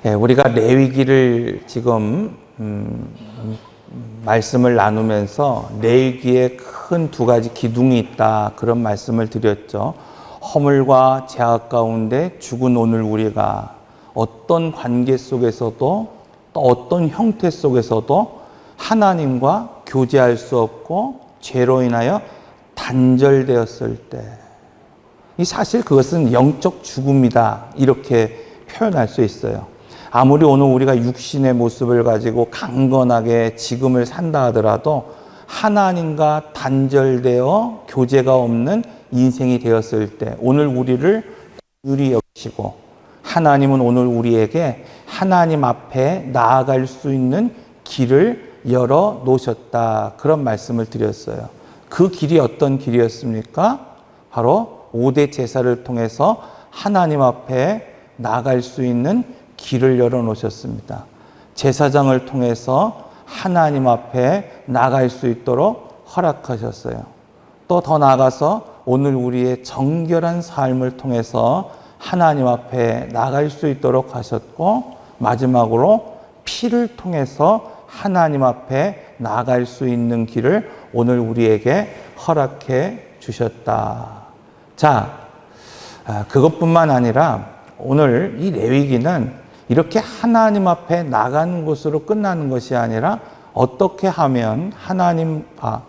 우리가 레위기를 지금 말씀을 나누면서 레위기에 큰 두 가지 기둥이 있다, 그런 말씀을 드렸죠. 허물과 죄악 가운데 죽은 오늘 우리가 어떤 관계 속에서도 또 어떤 형태 속에서도 하나님과 교제할 수 없고 죄로 인하여 단절되었을 때, 이 사실 그것은 영적 죽음이다, 이렇게 표현할 수 있어요. 아무리 오늘 우리가 육신의 모습을 가지고 강건하게 지금을 산다 하더라도 하나님과 단절되어 교제가 없는 인생이 되었을 때 오늘 우리를 긍휼히 여기시고 하나님은 오늘 우리에게 하나님 앞에 나아갈 수 있는 길을 열어 놓으셨다, 그런 말씀을 드렸어요. 그 길이 어떤 길이었습니까? 바로 5대 제사를 통해서 하나님 앞에 나아갈 수 있는 길을 열어 놓으셨습니다. 제사장을 통해서 하나님 앞에 나아갈 수 있도록 허락하셨어요. 또 더 나아가서 오늘 우리의 정결한 삶을 통해서 하나님 앞에 나아갈 수 있도록 하셨고, 마지막으로 피를 통해서 하나님 앞에 나아갈 수 있는 길을 오늘 우리에게 허락해 주셨다. 자, 그것뿐만 아니라 오늘 이 레위기는 이렇게 하나님 앞에 나가는 것으로 끝나는 것이 아니라 어떻게 하면 하나님과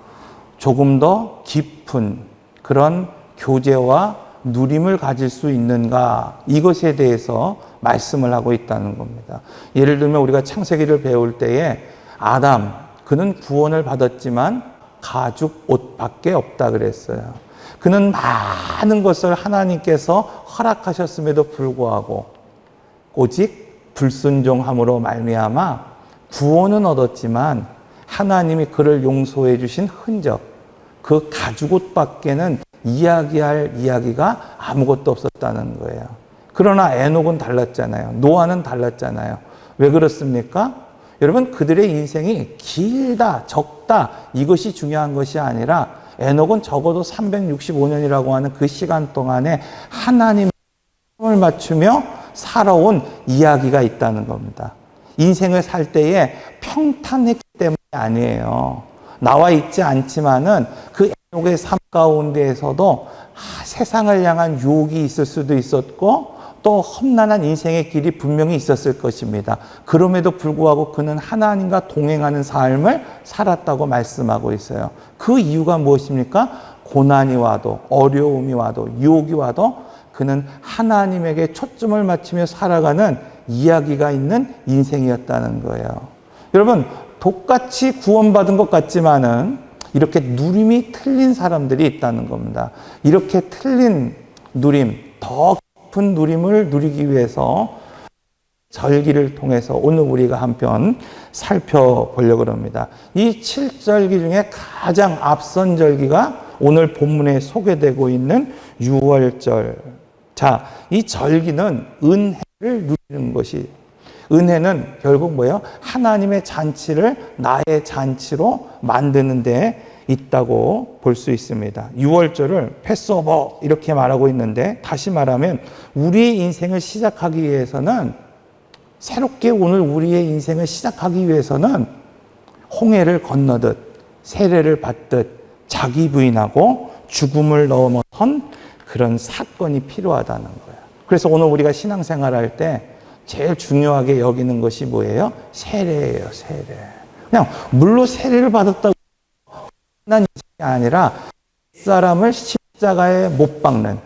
조금 더 깊은 그런 교제와 누림을 가질 수 있는가, 이것에 대해서 말씀을 하고 있다는 겁니다. 예를 들면 우리가 창세기를 배울 때에 아담, 그는 구원을 받았지만 가죽 옷밖에 없다 그랬어요. 그는 많은 것을 하나님께서 허락하셨음에도 불구하고 오직 불순종함으로 말미암아 구원은 얻었지만 하나님이 그를 용서해 주신 흔적, 그 가죽옷밖에는 이야기할 이야기가 아무것도 없었다는 거예요. 그러나 에녹은 달랐잖아요. 노아는 달랐잖아요. 왜 그렇습니까? 여러분, 그들의 인생이 길다, 적다, 이것이 중요한 것이 아니라 에녹은 적어도 365년이라고 하는 그 시간 동안에 하나님을 맞추며 살아온 이야기가 있다는 겁니다. 인생을 살 때에 평탄했기 때문이 아니에요. 나와 있지 않지만은 그 에녹의 삶 가운데에서도 세상을 향한 유혹이 있을 수도 있었고 또 험난한 인생의 길이 분명히 있었을 것입니다. 그럼에도 불구하고 그는 하나님과 동행하는 삶을 살았다고 말씀하고 있어요. 그 이유가 무엇입니까? 고난이 와도, 어려움이 와도, 유혹이 와도 그는 하나님에게 초점을 맞추며 살아가는 이야기가 있는 인생이었다는 거예요. 여러분, 똑같이 구원받은 것 같지만은 이렇게 누림이 틀린 사람들이 있다는 겁니다. 이렇게 틀린 누림, 더 깊은 누림을 누리기 위해서 절기를 통해서 오늘 우리가 한편 살펴보려고 합니다. 이 7절기 중에 가장 앞선 절기가 오늘 본문에 소개되고 있는 유월절. 자, 이 절기는 은혜를 누리는 것이, 은혜는 결국 뭐예요? 하나님의 잔치를 나의 잔치로 만드는 데 있다고 볼 수 있습니다. 6월절을 패스오버 이렇게 말하고 있는데, 다시 말하면 우리의 인생을 시작하기 위해서는, 새롭게 오늘 우리의 인생을 시작하기 위해서는 홍해를 건너듯 세례를 받듯 자기 부인하고 죽음을 넘어선 그런 사건이 필요하다는 거예요. 그래서 오늘 우리가 신앙생활할 때 제일 중요하게 여기는 것이 뭐예요? 세례예요, 세례. 그냥 물로 세례를 받았다고 끝난 인생이 아니라 사람을 십자가에 못 박는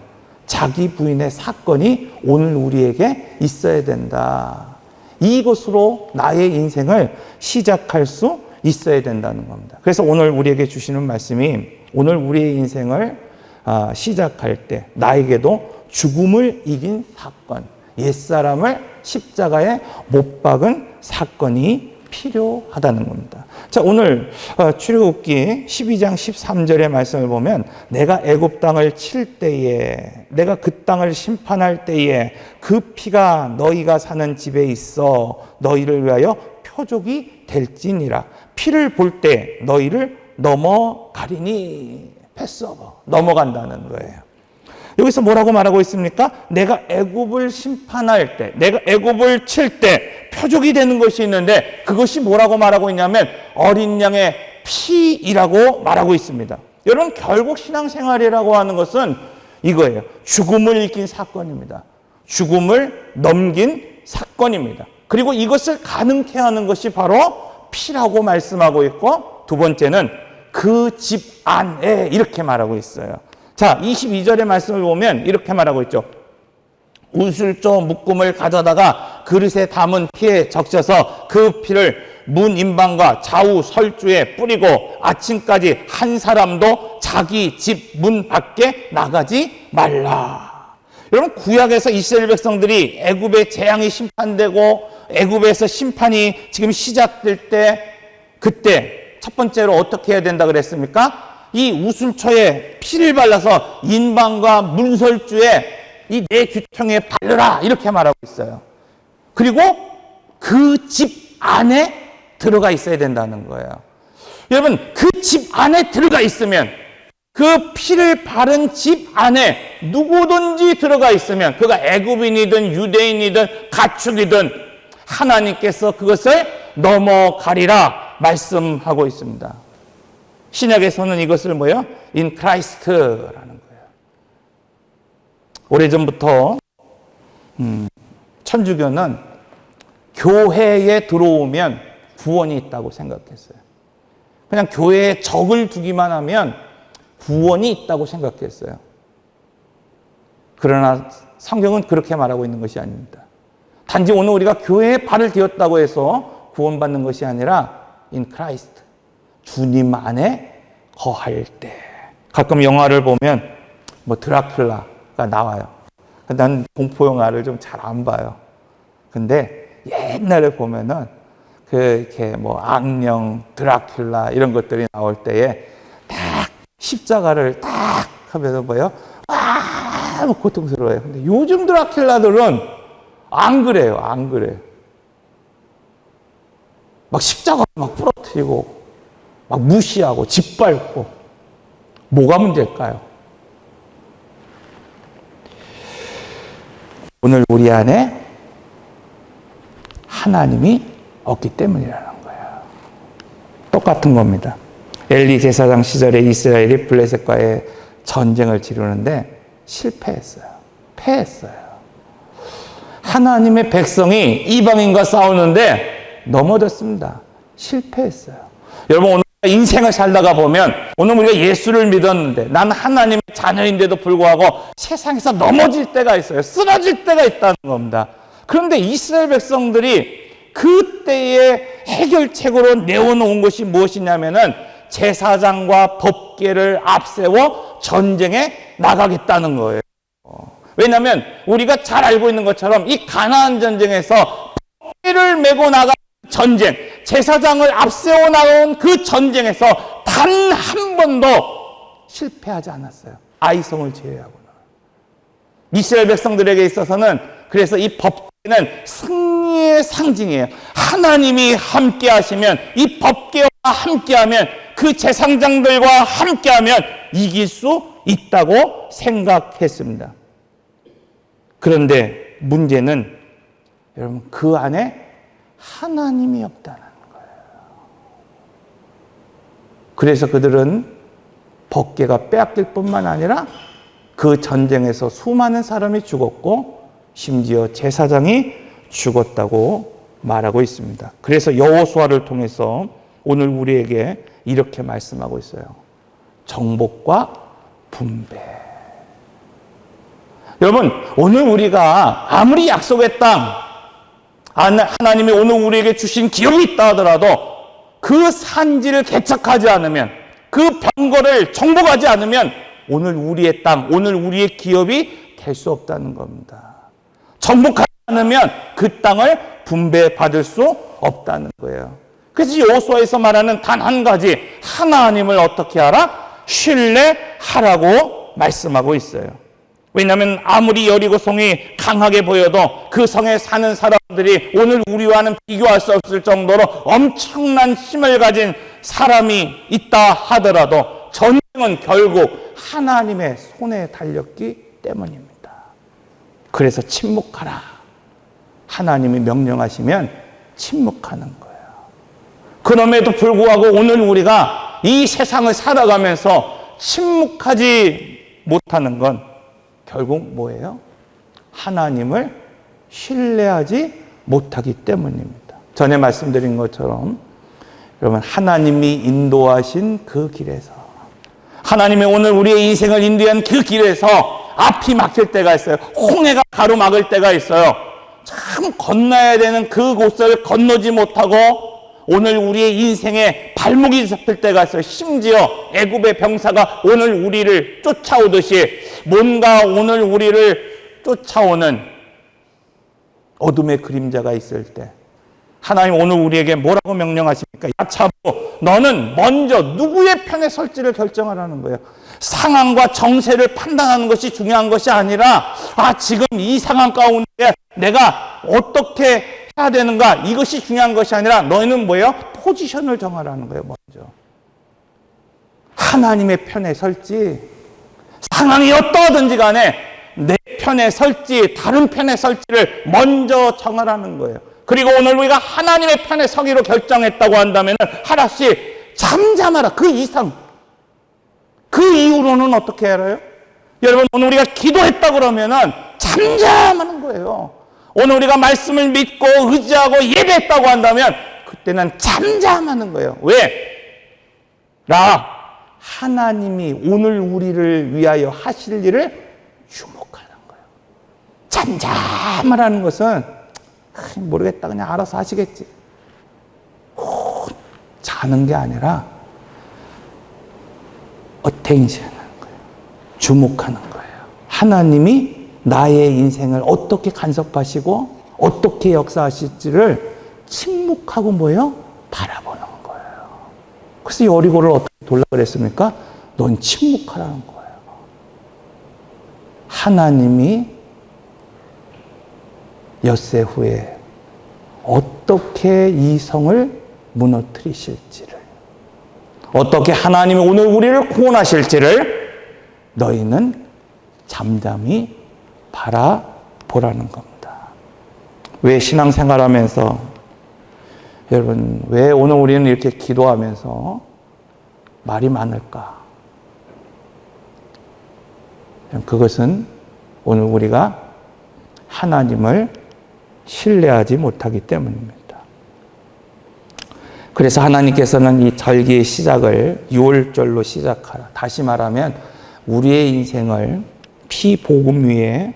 자기 부인의 사건이 오늘 우리에게 있어야 된다. 이것으로 나의 인생을 시작할 수 있어야 된다는 겁니다. 그래서 오늘 우리에게 주시는 말씀이, 오늘 우리의 인생을 시작할 때 나에게도 죽음을 이긴 사건, 옛사람을 십자가에 못 박은 사건이 필요하다는 겁니다. 자, 오늘 출애굽기 12장 13절의 말씀을 보면, 내가 애굽 땅을 칠 때에, 내가 그 땅을 심판할 때에 그 피가 너희가 사는 집에 있어 너희를 위하여 표적이 될지니라. 피를 볼 때 너희를 넘어가리니. 패스오버, 넘어간다는 거예요. 여기서 뭐라고 말하고 있습니까? 내가 애굽을 심판할 때, 내가 애굽을 칠 때 표적이 되는 것이 있는데 그것이 뭐라고 말하고 있냐면 어린 양의 피이라고 말하고 있습니다. 여러분, 결국 신앙생활이라고 하는 것은 이거예요. 죽음을 이긴 사건입니다. 죽음을 넘긴 사건입니다. 그리고 이것을 가능케 하는 것이 바로 피라고 말씀하고 있고, 두 번째는 그 집 안에 이렇게 말하고 있어요. 자, 22절의 말씀을 보면 이렇게 말하고 있죠. 우슬조 묶음을 가져다가 그릇에 담은 피에 적셔서 그 피를 문 인방과 좌우 설주에 뿌리고 아침까지 한 사람도 자기 집 문 밖에 나가지 말라. 여러분, 구약에서 이스라엘 백성들이 애굽의 재앙이 심판되고 애굽에서 심판이 지금 시작될 때, 그때 첫 번째로 어떻게 해야 된다 그랬습니까? 이 우슬초에 피를 발라서 인방과 문설주에 이 내 귀퉁이에 바르라, 이렇게 말하고 있어요. 그리고 그 집 안에 들어가 있어야 된다는 거예요. 여러분, 그 집 안에 들어가 있으면, 그 피를 바른 집 안에 누구든지 들어가 있으면, 그가 애굽인이든 유대인이든 가축이든 하나님께서 그것을 넘어가리라 말씀하고 있습니다. 신약에서는 이것을 뭐예요? In Christ라는 거예요. 오래전부터 천주교는 교회에 들어오면 구원이 있다고 생각했어요. 그냥 교회에 적을 두기만 하면 구원이 있다고 생각했어요. 그러나 성경은 그렇게 말하고 있는 것이 아닙니다. 단지 오늘 우리가 교회에 발을 디었다고 해서 구원받는 것이 아니라 in Christ, 주님 안에 거할 때. 가끔 영화를 보면 뭐 드라큘라가 나와요. 난 공포 영화를 좀 잘 안 봐요. 근데 옛날에 보면은 이렇게 뭐 악령, 드라큘라 이런 것들이 나올 때에 딱 십자가를 딱 하면서 뭐요? 막 고통스러워요. 근데 요즘 드라큘라들은 안 그래요. 안 그래요. 막 십자가 막 부러뜨리고 막 무시하고 짓밟고. 뭐가 문제일까요? 오늘 우리 안에 하나님이 없기 때문이라는 거예요. 똑같은 겁니다. 엘리 제사장 시절에 이스라엘이 블레셋과의 전쟁을 치르는데 실패했어요. 패했어요. 하나님의 백성이 이방인과 싸우는데 넘어졌습니다. 실패했어요. 여러분, 오늘 인생을 살다가 보면, 오늘 우리가 예수를 믿었는데 난 하나님의 자녀인데도 불구하고 세상에서 넘어질 때가 있어요. 쓰러질 때가 있다는 겁니다. 그런데 이스라엘 백성들이 그때의 해결책으로 내어놓은 것이 무엇이냐면은 제사장과 법궤를 앞세워 전쟁에 나가겠다는 거예요. 왜냐하면 우리가 잘 알고 있는 것처럼 이 가나안 전쟁에서 법궤를 메고 나간 전쟁, 제사장을 앞세워 나온 그 전쟁에서 단 한 번도 실패하지 않았어요. 아이성을 제외하고는. 이스라엘 백성들에게 있어서는 그래서 이 법궤는 승리의 상징이에요. 하나님이 함께 하시면, 이 법궤와 함께 하면, 그 제사장들과 함께 하면 이길 수 있다고 생각했습니다. 그런데 문제는 여러분, 그 안에 하나님이 없다는 거예요. 그래서 그들은 법궤가 빼앗길 뿐만 아니라 그 전쟁에서 수많은 사람이 죽었고 심지어 제사장이 죽었다고 말하고 있습니다. 그래서 여호수아를 통해서 오늘 우리에게 이렇게 말씀하고 있어요. 정복과 분배. 여러분, 오늘 우리가 아무리 약속의 땅, 하나님이 오늘 우리에게 주신 기업이 있다 하더라도 그 산지를 개척하지 않으면, 그 병거를 정복하지 않으면 오늘 우리의 땅, 오늘 우리의 기업이 될 수 없다는 겁니다. 정복하지 않으면 그 땅을 분배받을 수 없다는 거예요. 그래서 여호수아에서 말하는 단 한 가지, 하나님을 어떻게 하라? 신뢰하라고 말씀하고 있어요. 왜냐하면 아무리 여리고성이 강하게 보여도 그 성에 사는 사람들이 오늘 우리와는 비교할 수 없을 정도로 엄청난 힘을 가진 사람이 있다 하더라도 전쟁은 결국 하나님의 손에 달렸기 때문입니다. 그래서 침묵하라. 하나님이 명령하시면 침묵하는 거예요. 그럼에도 불구하고 오늘 우리가 이 세상을 살아가면서 침묵하지 못하는 건 결국 뭐예요? 하나님을 신뢰하지 못하기 때문입니다. 전에 말씀드린 것처럼 여러분, 하나님이 인도하신 그 길에서, 하나님이 오늘 우리의 인생을 인도한 그 길에서 앞이 막힐 때가 있어요. 홍해가 가로막을 때가 있어요. 참 건너야 되는 그곳을 건너지 못하고 오늘 우리의 인생에 발목이 잡힐 때가 있어요. 심지어 애굽의 병사가 오늘 우리를 쫓아오듯이 뭔가 오늘 우리를 쫓아오는 어둠의 그림자가 있을 때 하나님 오늘 우리에게 뭐라고 명령하십니까? 야차보, 너는 먼저 누구의 편에 설지를 결정하라는 거예요. 상황과 정세를 판단하는 것이 중요한 것이 아니라 지금 이 상황 가운데 내가 어떻게 해야 되는가, 이것이 중요한 것이 아니라 너희는 뭐예요? 포지션을 정하라는 거예요. 먼저 하나님의 편에 설지, 상황이 어떠하든지 간에 내 편에 설지 다른 편에 설지를 먼저 정하라는 거예요. 그리고 오늘 우리가 하나님의 편에 서기로 결정했다고 한다면 하나씩 잠잠하라. 그 이상, 그 이후로는 어떻게 알아요? 여러분, 오늘 우리가 기도했다 그러면은 잠잠하는 거예요. 오늘 우리가 말씀을 믿고 의지하고 예배했다고 한다면 그때는 잠잠하는 거예요. 왜? 하나님이 오늘 우리를 위하여 하실 일을 주목하는 거예요. 잠잠하라는 것은 모르겠다, 그냥 알아서 하시겠지, 자는 게 아니라 attention 하는 거예요. 주목하는 거예요. 하나님이 나의 인생을 어떻게 간섭하시고 어떻게 역사하실지를 침묵하고 뭐예요? 바라보는 거예요. 그래서 여리고를 어떻게 돌라 그랬습니까? 넌 침묵하라는 거예요. 하나님이 엿새 후에 어떻게 이 성을 무너뜨리실지를, 어떻게 하나님이 오늘 우리를 구원하실지를 너희는 잠잠히 바라보라는 겁니다. 왜 신앙생활하면서, 여러분, 왜 오늘 우리는 이렇게 기도하면서 말이 많을까? 그것은 오늘 우리가 하나님을 신뢰하지 못하기 때문입니다. 그래서 하나님께서는 이 절기의 시작을 6월절로 시작하라. 다시 말하면 우리의 인생을 피복음 위에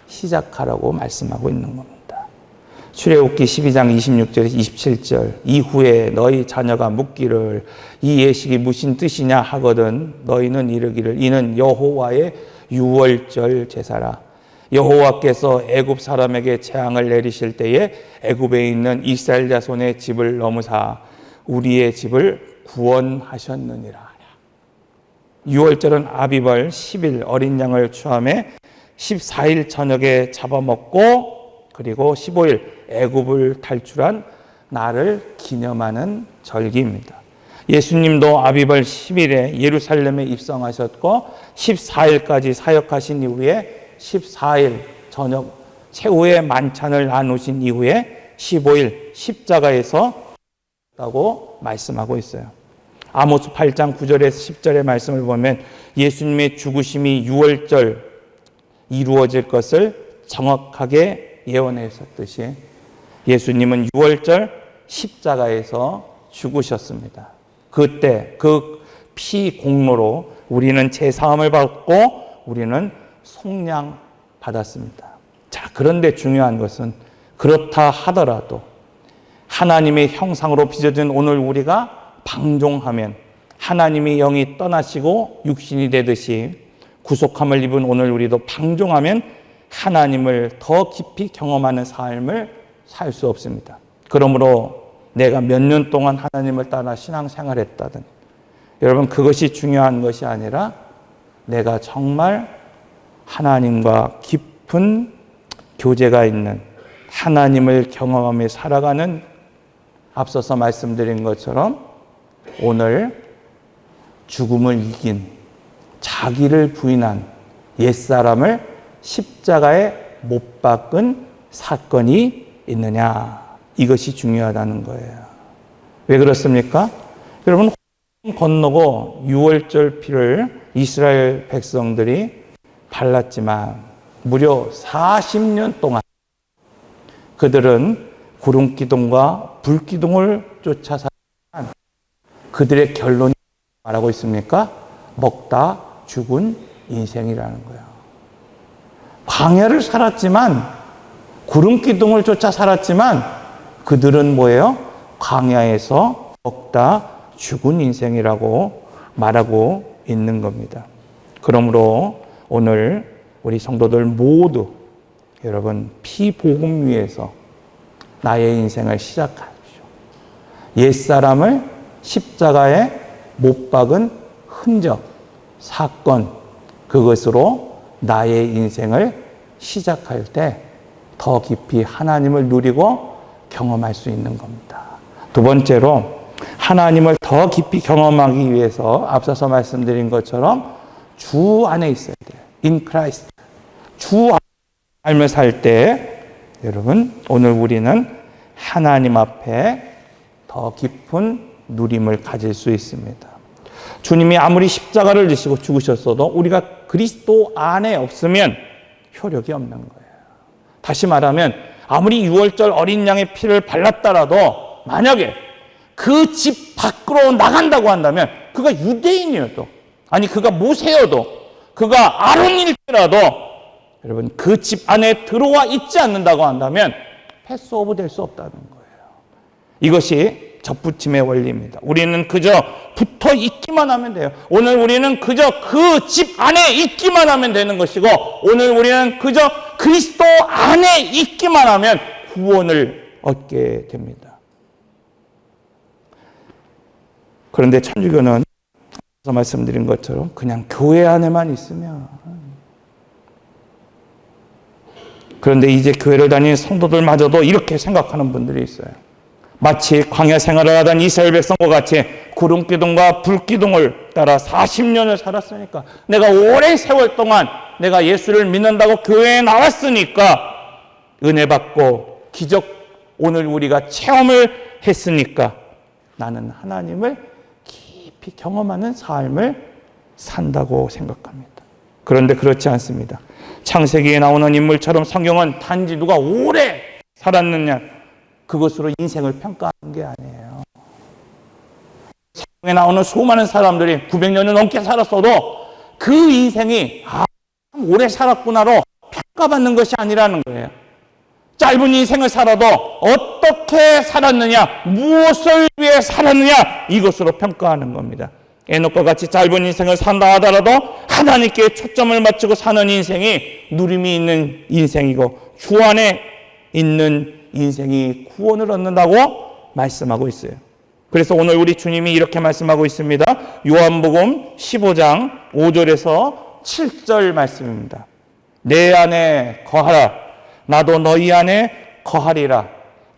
시작하라고 말씀하고 있는 겁니다. 출애굽기 12장 26절에서 27절, 이후에 너희 자녀가 묻기를 이 예식이 무슨 뜻이냐 하거든 너희는 이르기를 이는 여호와의 6월절 제사라. 여호와께서 애굽 사람에게 재앙을 내리실 때에 애굽에 있는 이스라엘 자손의 집을 넘으사 우리의 집을 구원하셨느니라. 6월절은 아비벌 10일 어린 양을 추함에 14일 저녁에 잡아먹고 그리고 15일 애굽을 탈출한 날을 기념하는 절기입니다. 예수님도 아비벌 10일에 예루살렘에 입성하셨고 14일까지 사역하신 이후에 14일 저녁 최후의 만찬을 나누신 이후에 15일 십자가에서 다고 말씀하고 있어요. 아모스 8장 9절에서 10절의 말씀을 보면 예수님의 죽으심이 6월절 이루어질 것을 정확하게 예언하셨듯이 예수님은 6월절 십자가에서 죽으셨습니다. 그때 그 피 공로로 우리는 제사함을 받고 우리는 속량 받았습니다. 자, 그런데 중요한 것은 그렇다 하더라도 하나님의 형상으로 빚어진 오늘 우리가 방종하면 하나님이 영이 떠나시고 육신이 되듯이 구속함을 입은 오늘 우리도 방종하면 하나님을 더 깊이 경험하는 삶을 살 수 없습니다. 그러므로 내가 몇 년 동안 하나님을 따라 신앙생활했다든 여러분, 그것이 중요한 것이 아니라 내가 정말 하나님과 깊은 교제가 있는 하나님을 경험하며 살아가는, 앞서서 말씀드린 것처럼 오늘 죽음을 이긴 자기를 부인한 옛사람을 십자가에 못 박은 사건이 있느냐. 이것이 중요하다는 거예요. 왜 그렇습니까? 여러분, 건너고 유월절 피를 이스라엘 백성들이 발랐지만 무려 40년 동안 그들은 구름기둥과 불기둥을 쫓아 살았지만 그들의 결론이 말하고 있습니까? 먹다 죽은 인생이라는 거예요. 광야를 살았지만 구름기둥을 쫓아 살았지만 그들은 뭐예요? 광야에서 먹다 죽은 인생이라고 말하고 있는 겁니다. 그러므로 오늘 우리 성도들 모두 여러분 피복음 위에서 나의 인생을 시작하십시오. 옛사람을 십자가에 못 박은 흔적, 사건, 그것으로 나의 인생을 시작할 때 더 깊이 하나님을 누리고 경험할 수 있는 겁니다. 두 번째로 하나님을 더 깊이 경험하기 위해서 앞서서 말씀드린 것처럼 주 안에 있어야 돼요. In Christ. 주 삶을 살 때 여러분 오늘 우리는 하나님 앞에 더 깊은 누림을 가질 수 있습니다. 주님이 아무리 십자가를 지시고 죽으셨어도 우리가 그리스도 안에 없으면 효력이 없는 거예요. 다시 말하면 아무리 유월절 어린 양의 피를 발랐더라도 만약에 그 집 밖으로 나간다고 한다면 그가 유대인이어도 아니 그가 모세여도 그가 아론일지라도 여러분 그 집 안에 들어와 있지 않는다고 한다면 패스오브 될 수 없다는 거예요. 이것이 접붙임의 원리입니다. 우리는 그저 붙어 있기만 하면 돼요. 오늘 우리는 그저 그 집 안에 있기만 하면 되는 것이고 오늘 우리는 그저 그리스도 안에 있기만 하면 구원을 얻게 됩니다. 그런데 천주교는 앞서 말씀드린 것처럼 그냥 교회 안에만 있으면 그런데 이제 교회를 다니는 성도들마저도 이렇게 생각하는 분들이 있어요. 마치 광야 생활을 하던 이스라엘 백성과 같이 구름기둥과 불기둥을 따라 40년을 살았으니까 내가 오랜 세월 동안 내가 예수를 믿는다고 교회에 나왔으니까 은혜 받고 기적 오늘 우리가 체험을 했으니까 나는 하나님을 깊이 경험하는 삶을 산다고 생각합니다. 그런데 그렇지 않습니다. 창세기에 나오는 인물처럼 성경은 단지 누가 오래 살았느냐 그것으로 인생을 평가하는 게 아니에요. 성경에 나오는 수많은 사람들이 900년을 넘게 살았어도 그 인생이 참 오래 살았구나로 평가받는 것이 아니라는 거예요. 짧은 인생을 살아도 어떻게 살았느냐, 무엇을 위해 살았느냐 이것으로 평가하는 겁니다. 에녹과 같이 짧은 인생을 산다 하더라도 하나님께 초점을 맞추고 사는 인생이 누림이 있는 인생이고 주 안에 있는 인생이 구원을 얻는다고 말씀하고 있어요. 그래서 오늘 우리 주님이 이렇게 말씀하고 있습니다. 요한복음 15장 5절에서 7절 말씀입니다. 내 안에 거하라. 나도 너희 안에 거하리라.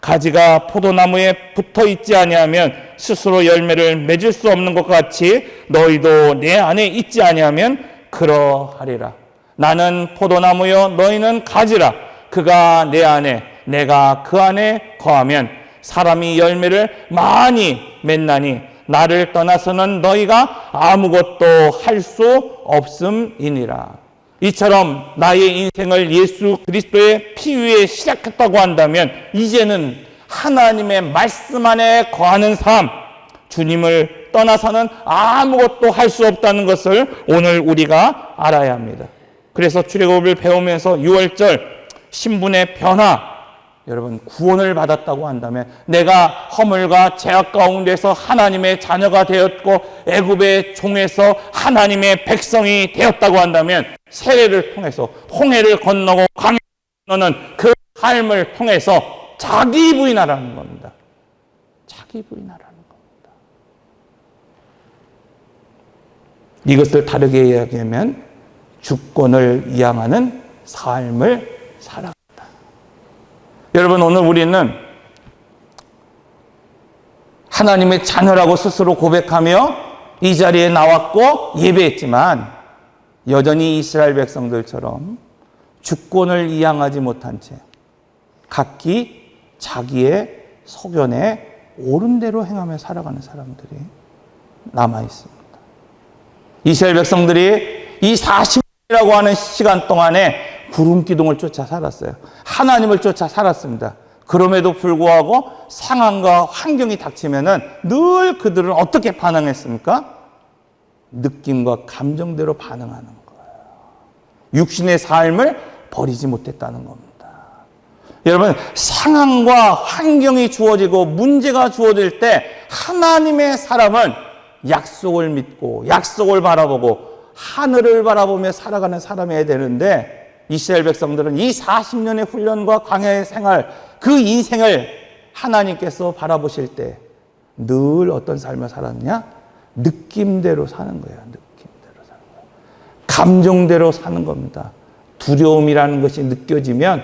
가지가 포도나무에 붙어 있지 아니하면 스스로 열매를 맺을 수 없는 것 같이 너희도 내 안에 있지 아니하면 그러하리라. 나는 포도나무요 너희는 가지라. 그가 내 안에 내가 그 안에 거하면 사람이 열매를 많이 맺나니 나를 떠나서는 너희가 아무것도 할 수 없음이니라. 이처럼 나의 인생을 예수 그리스도의 피 위에 시작했다고 한다면 이제는 하나님의 말씀 안에 거하는 삶, 주님을 떠나서는 아무것도 할 수 없다는 것을 오늘 우리가 알아야 합니다. 그래서 출애굽을 배우면서 6월절 신분의 변화, 여러분 구원을 받았다고 한다면 내가 허물과 죄악 가운데서 하나님의 자녀가 되었고 애굽의 종에서 하나님의 백성이 되었다고 한다면 세례를 통해서 홍해를 건너고 광야를 건너는 그 삶을 통해서 자기 부인하라는 겁니다. 자기 부인하라는 겁니다. 이것을 다르게 이야기하면 주권을 이양하는 삶을 살아간다. 여러분 오늘 우리는 하나님의 자녀라고 스스로 고백하며 이 자리에 나왔고 예배했지만 여전히 이스라엘 백성들처럼 주권을 이양하지 못한 채 각기 자기의 소견에 옳은 대로 행하며 살아가는 사람들이 남아 있습니다. 이스라엘 백성들이 이 40년이라고 하는 시간 동안에 구름 기둥을 쫓아 살았어요. 하나님을 쫓아 살았습니다. 그럼에도 불구하고 상황과 환경이 닥치면은 늘 그들은 어떻게 반응했습니까? 느낌과 감정대로 반응하는 거예요. 육신의 삶을 버리지 못했다는 겁니다. 여러분, 상황과 환경이 주어지고 문제가 주어질 때 하나님의 사람은 약속을 믿고 약속을 바라보고 하늘을 바라보며 살아가는 사람이어야 되는데, 이스라엘 백성들은 이 40년의 훈련과 광야의 생활, 그 인생을 하나님께서 바라보실 때 늘 어떤 삶을 살았냐? 느낌대로 사는 거예요. 느낌대로 사는 거예요. 감정대로 사는 겁니다. 두려움이라는 것이 느껴지면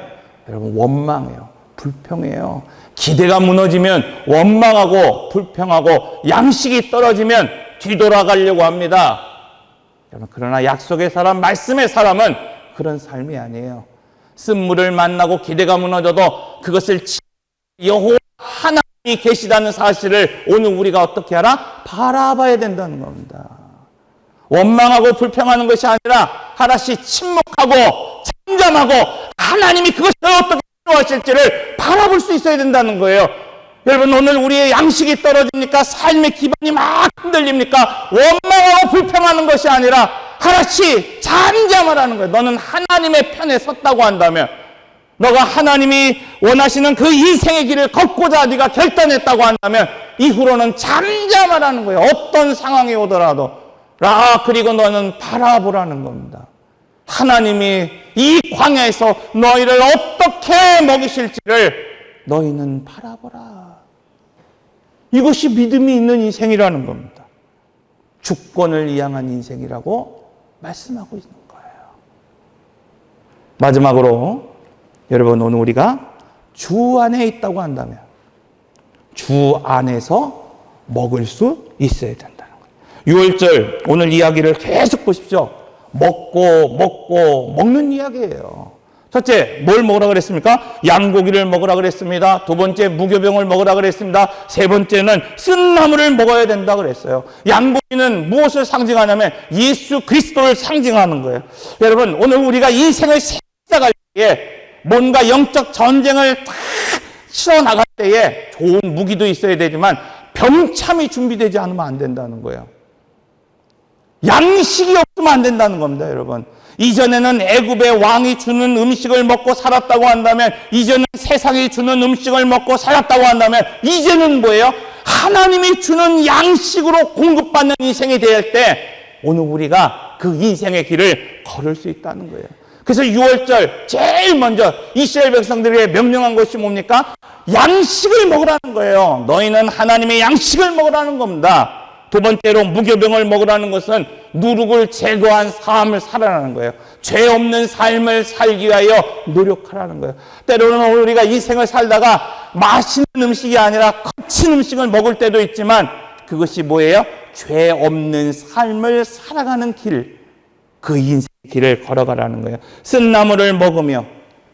여러분 원망해요. 불평해요. 기대가 무너지면 원망하고 불평하고, 양식이 떨어지면 뒤돌아가려고 합니다. 여러분, 그러나 약속의 사람, 말씀의 사람은 그런 삶이 아니에요. 쓴물을 만나고 기대가 무너져도 그것을 여호와 하나님이 계시다는 사실을 오늘 우리가 어떻게 하라? 바라봐야 된다는 겁니다. 원망하고 불평하는 것이 아니라 하나씩 침묵하고 잠잠하고 하나님이 그것을 어떻게 필요하실지를 바라볼 수 있어야 된다는 거예요. 여러분, 오늘 우리의 양식이 떨어집니까? 삶의 기반이 막 흔들립니까? 원망하고 불평하는 것이 아니라 하나씩 잠잠하라는 거예요. 너는 하나님의 편에 섰다고 한다면, 너가 하나님이 원하시는 그 인생의 길을 걷고자 네가 결단했다고 한다면 이후로는 잠잠하라는 거예요. 어떤 상황이 오더라도. 그리고 너는 바라보라는 겁니다. 하나님이 이 광야에서 너희를 어떻게 먹이실지를 너희는 바라보라. 이것이 믿음이 있는 인생이라는 겁니다. 주권을 이양한 인생이라고 말씀하고 있는 거예요. 마지막으로 여러분, 오늘 우리가 주 안에 있다고 한다면 주 안에서 먹을 수 있어야 된다는 거예요. 6월절 오늘 이야기를 계속 보십시오. 먹고 먹는 이야기예요. 첫째, 뭘 먹으라 그랬습니까? 양고기를 먹으라 그랬습니다. 두 번째, 무교병을 먹으라 그랬습니다. 세 번째는 쓴 나물을 먹어야 된다 그랬어요. 양고기는 무엇을 상징하냐면 예수 그리스도를 상징하는 거예요. 여러분, 오늘 우리가 인생을 살아갈 때에 뭔가 영적 전쟁을 다 치러 나갈 때에 좋은 무기도 있어야 되지만 병참이 준비되지 않으면 안 된다는 거예요. 양식이 없으면 안 된다는 겁니다, 여러분. 이전에는 애굽의 왕이 주는 음식을 먹고 살았다고 한다면, 이제는 세상이 주는 음식을 먹고 살았다고 한다면, 이제는 뭐예요? 하나님이 주는 양식으로 공급받는 인생이 될 때 오늘 우리가 그 인생의 길을 걸을 수 있다는 거예요. 그래서 6월절 제일 먼저 이스라엘 백성들에게 명령한 것이 뭡니까? 양식을 먹으라는 거예요. 너희는 하나님의 양식을 먹으라는 겁니다. 두 번째로 무교병을 먹으라는 것은 누룩을 제거한 삶을 살아라는 거예요. 죄 없는 삶을 살기 위하여 노력하라는 거예요. 때로는 우리가 인생을 살다가 맛있는 음식이 아니라 거친 음식을 먹을 때도 있지만 그것이 뭐예요? 죄 없는 삶을 살아가는 길, 그 인생의 길을 걸어가라는 거예요. 쓴 나물을 먹으며,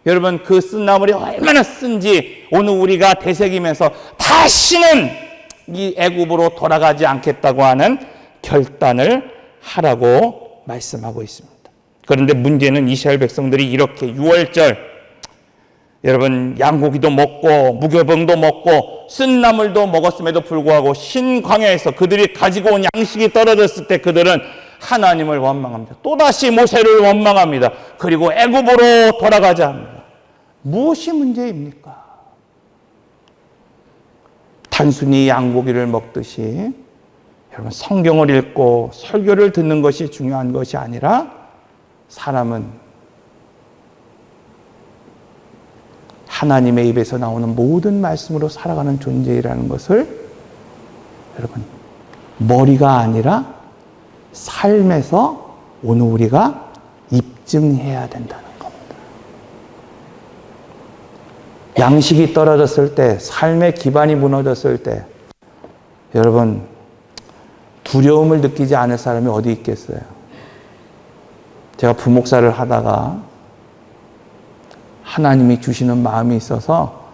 여러분, 그 쓴 나물이 얼마나 쓴지 오늘 우리가 되새기면서 다시는 이 애굽으로 돌아가지 않겠다고 하는 결단을 하라고 말씀하고 있습니다. 그런데 문제는 이스라엘 백성들이 이렇게 6월절 여러분, 양고기도 먹고 무교병도 먹고 쓴 나물도 먹었음에도 불구하고 신광야에서 그들이 가지고 온 양식이 떨어졌을 때 그들은 하나님을 원망합니다. 또다시 모세를 원망합니다. 그리고 애굽으로 돌아가자 합니다. 무엇이 문제입니까? 단순히 양고기를 먹듯이 여러분, 성경을 읽고 설교를 듣는 것이 중요한 것이 아니라 사람은 하나님의 입에서 나오는 모든 말씀으로 살아가는 존재라는 것을 여러분, 머리가 아니라 삶에서 오늘 우리가 입증해야 된다는 겁니다. 양식이 떨어졌을 때, 삶의 기반이 무너졌을 때 여러분, 두려움을 느끼지 않을 사람이 어디 있겠어요? 제가 부목사를 하다가 하나님이 주시는 마음이 있어서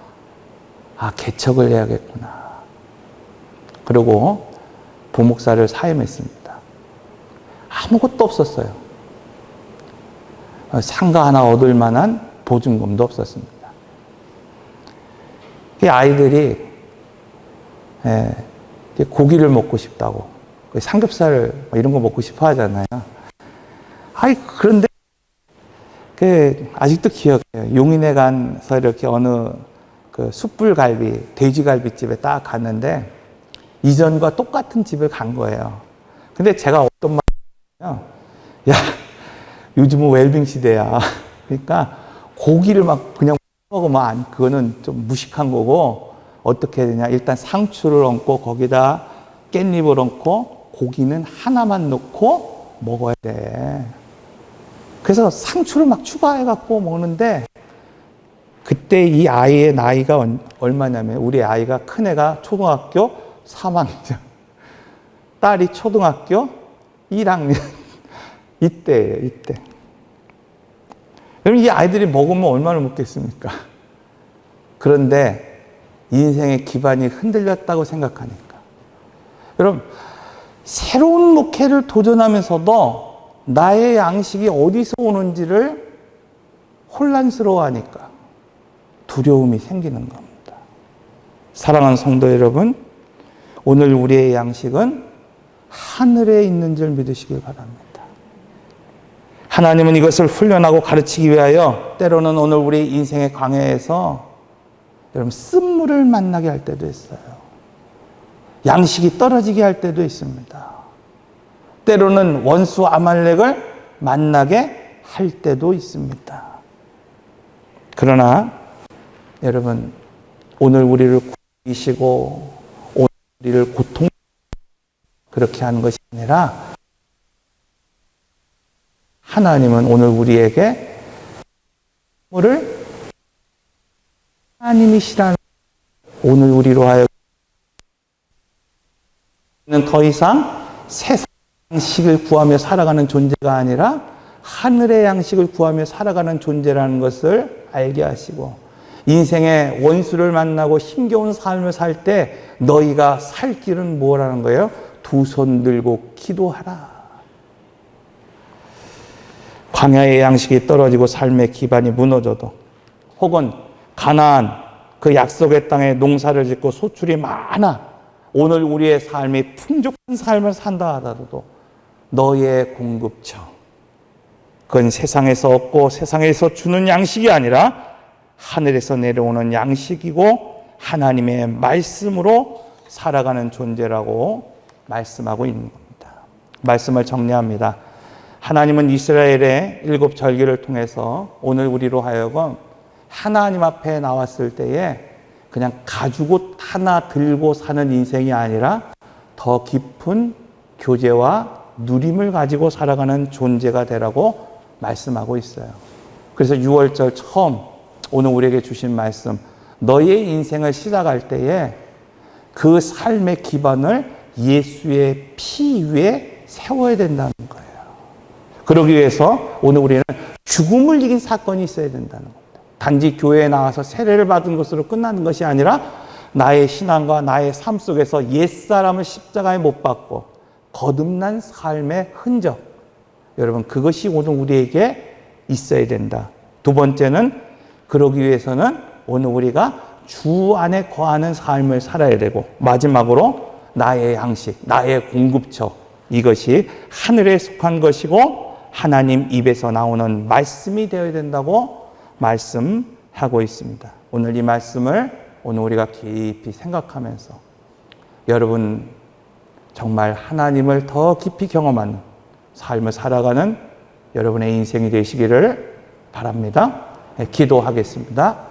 개척을 해야겠구나. 그리고 부목사를 사임했습니다. 아무것도 없었어요. 상가 하나 얻을 만한 보증금도 없었습니다. 이 아이들이 고기를 먹고 싶다고, 삼겹살 이런 거 먹고 싶어 하잖아요. 그런데 아직도 기억해요. 용인에 가서 이렇게 어느 숯불갈비, 돼지갈비집에 딱 갔는데 이전과 똑같은 집을 간 거예요. 근데 제가 어떤 말이냐면, 야, 요즘은 웰빙 시대야. 그러니까 고기를 막 그냥 먹으면 그거는 좀 무식한 거고, 어떻게 해야 되냐. 일단 상추를 얹고 거기다 깻잎을 얹고 고기는 하나만 넣고 먹어야 돼. 그래서 상추를 막 추가해갖고 먹는데, 그때 이 아이의 나이가 얼마냐면, 우리 아이가 큰애가 초등학교 3학년, 딸이 초등학교 1학년. 이때예요, 이때. 여러분, 이 아이들이 먹으면 얼마나 먹겠습니까? 그런데 인생의 기반이 흔들렸다고 생각하니까. 여러분, 새로운 목회를 도전하면서도 나의 양식이 어디서 오는지를 혼란스러워하니까 두려움이 생기는 겁니다. 사랑하는 성도 여러분, 오늘 우리의 양식은 하늘에 있는 줄 믿으시길 바랍니다. 하나님은 이것을 훈련하고 가르치기 위하여 때로는 오늘 우리 인생의 광야에서 여러분 쓴물을 만나게 할 때도 있어요. 양식이 떨어지게 할 때도 있습니다. 때로는 원수 아말렉을 만나게 할 때도 있습니다. 그러나 여러분, 오늘 우리를 구이시고 오늘 우리를 고통 그렇게 하는 것이 아니라, 하나님은 오늘 우리에게 물을 하나님이시라는, 오늘 우리로 하여금 더 이상 세상 양식을 구하며 살아가는 존재가 아니라 하늘의 양식을 구하며 살아가는 존재라는 것을 알게 하시고, 인생의 원수를 만나고 힘겨운 삶을 살 때 너희가 살 길은 뭐라는 거예요? 두 손 들고 기도하라. 광야의 양식이 떨어지고 삶의 기반이 무너져도, 혹은 가나안 그 약속의 땅에 농사를 짓고 소출이 많아 오늘 우리의 삶이 풍족한 삶을 산다 하더라도 너의 공급처, 그건 세상에서 얻고 세상에서 주는 양식이 아니라 하늘에서 내려오는 양식이고 하나님의 말씀으로 살아가는 존재라고 말씀하고 있는 겁니다. 말씀을 정리합니다. 하나님은 이스라엘의 7 절기를 통해서 오늘 우리로 하여금 하나님 앞에 나왔을 때에 그냥 가죽옷 하나 들고 사는 인생이 아니라 더 깊은 교제와 누림을 가지고 살아가는 존재가 되라고 말씀하고 있어요. 그래서 6월절 처음 오늘 우리에게 주신 말씀, 너의 인생을 시작할 때에 그 삶의 기반을 예수의 피 위에 세워야 된다는 거예요. 그러기 위해서 오늘 우리는 죽음을 이긴 사건이 있어야 된다는 겁니다. 단지 교회에 나와서 세례를 받은 것으로 끝나는 것이 아니라 나의 신앙과 나의 삶 속에서 옛사람을 십자가에 못 박고 거듭난 삶의 흔적, 여러분 그것이 오늘 우리에게 있어야 된다. 두 번째는 그러기 위해서는 오늘 우리가 주 안에 거하는 삶을 살아야 되고, 마지막으로 나의 양식, 나의 공급처, 이것이 하늘에 속한 것이고 하나님 입에서 나오는 말씀이 되어야 된다고 말씀하고 있습니다. 오늘 이 말씀을 오늘 우리가 깊이 생각하면서 여러분 정말 하나님을 더 깊이 경험하는 삶을 살아가는 여러분의 인생이 되시기를 바랍니다. 기도하겠습니다.